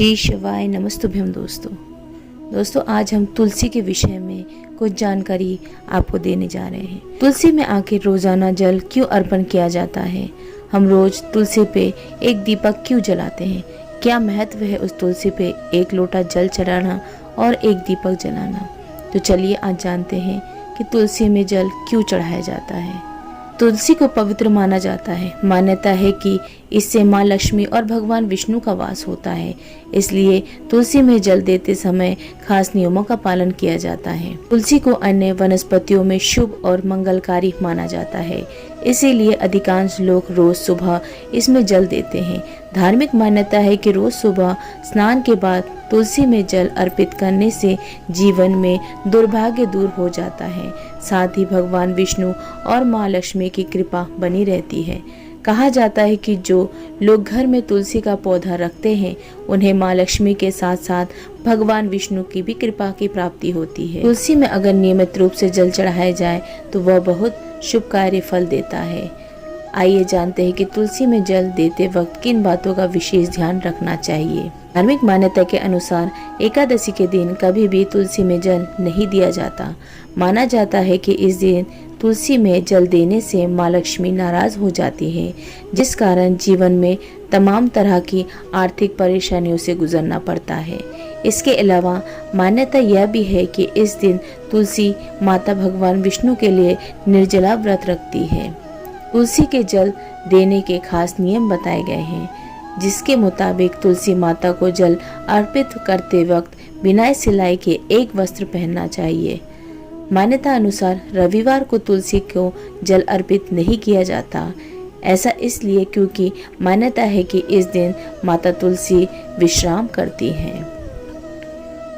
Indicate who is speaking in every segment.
Speaker 1: श्री शिवाय नमस्तुभ्यम। दोस्तों आज हम तुलसी के विषय में कुछ जानकारी आपको देने जा रहे हैं। तुलसी में आखिर रोजाना जल क्यों अर्पण किया जाता है? हम रोज तुलसी पे एक दीपक क्यों जलाते हैं? क्या महत्व है उस तुलसी पे एक लोटा जल चढ़ाना और एक दीपक जलाना? तो चलिए आज जानते हैं कि तुलसी में जल क्यों चढ़ाया जाता है। तुलसी को पवित्र माना जाता है। मान्यता है कि इससे माँ लक्ष्मी और भगवान विष्णु का वास होता है, इसलिए तुलसी में जल देते समय खास नियमों का पालन किया जाता है। तुलसी को अन्य वनस्पतियों में शुभ और मंगलकारी माना जाता है, इसीलिए अधिकांश लोग रोज सुबह इसमें जल देते हैं। धार्मिक मान्यता है कि रोज सुबह स्नान के बाद तुलसी में जल अर्पित करने से जीवन में दुर्भाग्य दूर हो जाता है, साथ ही भगवान विष्णु और माँ लक्ष्मी की कृपा बनी रहती है। कहा जाता है कि जो लोग घर में तुलसी का पौधा रखते हैं उन्हें माँ लक्ष्मी के साथ साथ भगवान विष्णु की भी कृपा की प्राप्ति होती है। तुलसी में अगर नियमित रूप से जल चढ़ाया जाए तो वह बहुत शुभकारी फल देता है। आइए जानते हैं कि तुलसी में जल देते वक्त किन बातों का विशेष ध्यान रखना चाहिए। धार्मिक मान्यता के अनुसार एकादशी के दिन कभी भी तुलसी में जल नहीं दिया जाता। माना जाता है कि इस दिन तुलसी में जल देने से माँ लक्ष्मी नाराज हो जाती है, जिस कारण जीवन में तमाम तरह की आर्थिक परेशानियों से गुजरना पड़ता है। इसके अलावा मान्यता यह भी है कि इस दिन तुलसी माता भगवान विष्णु के लिए निर्जला व्रत रखती है। तुलसी के जल देने के खास नियम बताए गए हैं, जिसके मुताबिक तुलसी माता को जल अर्पित करते वक्त बिना सिलाई के एक वस्त्र पहनना चाहिए। मान्यता अनुसार रविवार को तुलसी को जल अर्पित नहीं किया जाता। ऐसा इसलिए क्योंकि मान्यता है कि इस दिन माता तुलसी विश्राम करती हैं।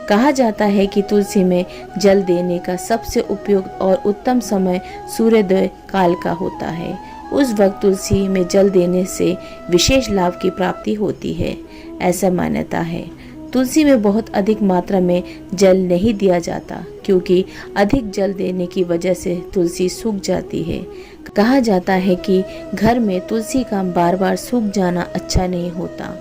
Speaker 1: कहा जाता है कि तुलसी में जल देने का सबसे उपयुक्त और उत्तम समय सूर्योदय काल का होता है। उस वक्त तुलसी में जल देने से विशेष लाभ की प्राप्ति होती है, ऐसा मान्यता है। तुलसी में बहुत अधिक मात्रा में जल नहीं दिया जाता, क्योंकि अधिक जल देने की वजह से तुलसी सूख जाती है। कहा जाता है कि घर में तुलसी का बार बार सूख जाना अच्छा नहीं होता।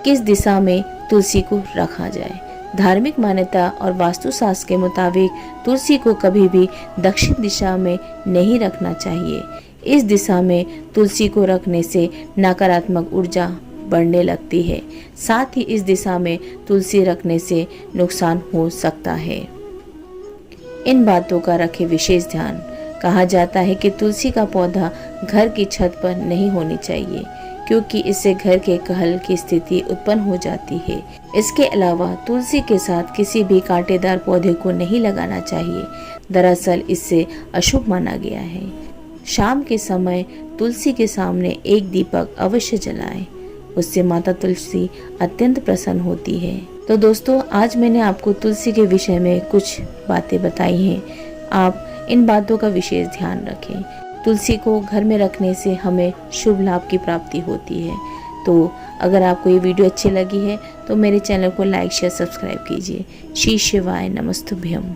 Speaker 1: किस दिशा में तुलसी को रखा जाए? धार्मिक मान्यता और वास्तुशास्त्र के मुताबिक तुलसी को कभी भी दक्षिण दिशा में नहीं रखना चाहिए। इस दिशा में तुलसी को रखने से नकारात्मक ऊर्जा बढ़ने लगती है, साथ ही इस दिशा में तुलसी रखने से नुकसान हो सकता है। इन बातों का रखें विशेष ध्यान। कहा जाता है कि तुलसी का पौधा घर की छत पर नहीं होनी चाहिए, क्योंकि इससे घर के कहल की स्थिति उत्पन्न हो जाती है। इसके अलावा तुलसी के साथ किसी भी कांटेदार पौधे को नहीं लगाना चाहिए, दरअसल इससे अशुभ माना गया है। शाम के समय तुलसी के सामने एक दीपक अवश्य जलाएं, उससे माता तुलसी अत्यंत प्रसन्न होती है। तो दोस्तों आज मैंने आपको तुलसी के विषय में कुछ बातें बताई हैं। आप इन बातों का विशेष ध्यान रखें। तुलसी को घर में रखने से हमें शुभ लाभ की प्राप्ति होती है। तो अगर आपको ये वीडियो अच्छी लगी है तो मेरे चैनल को लाइक शेयर सब्सक्राइब कीजिए। श्री शिवाय नमस्तुभ्यम।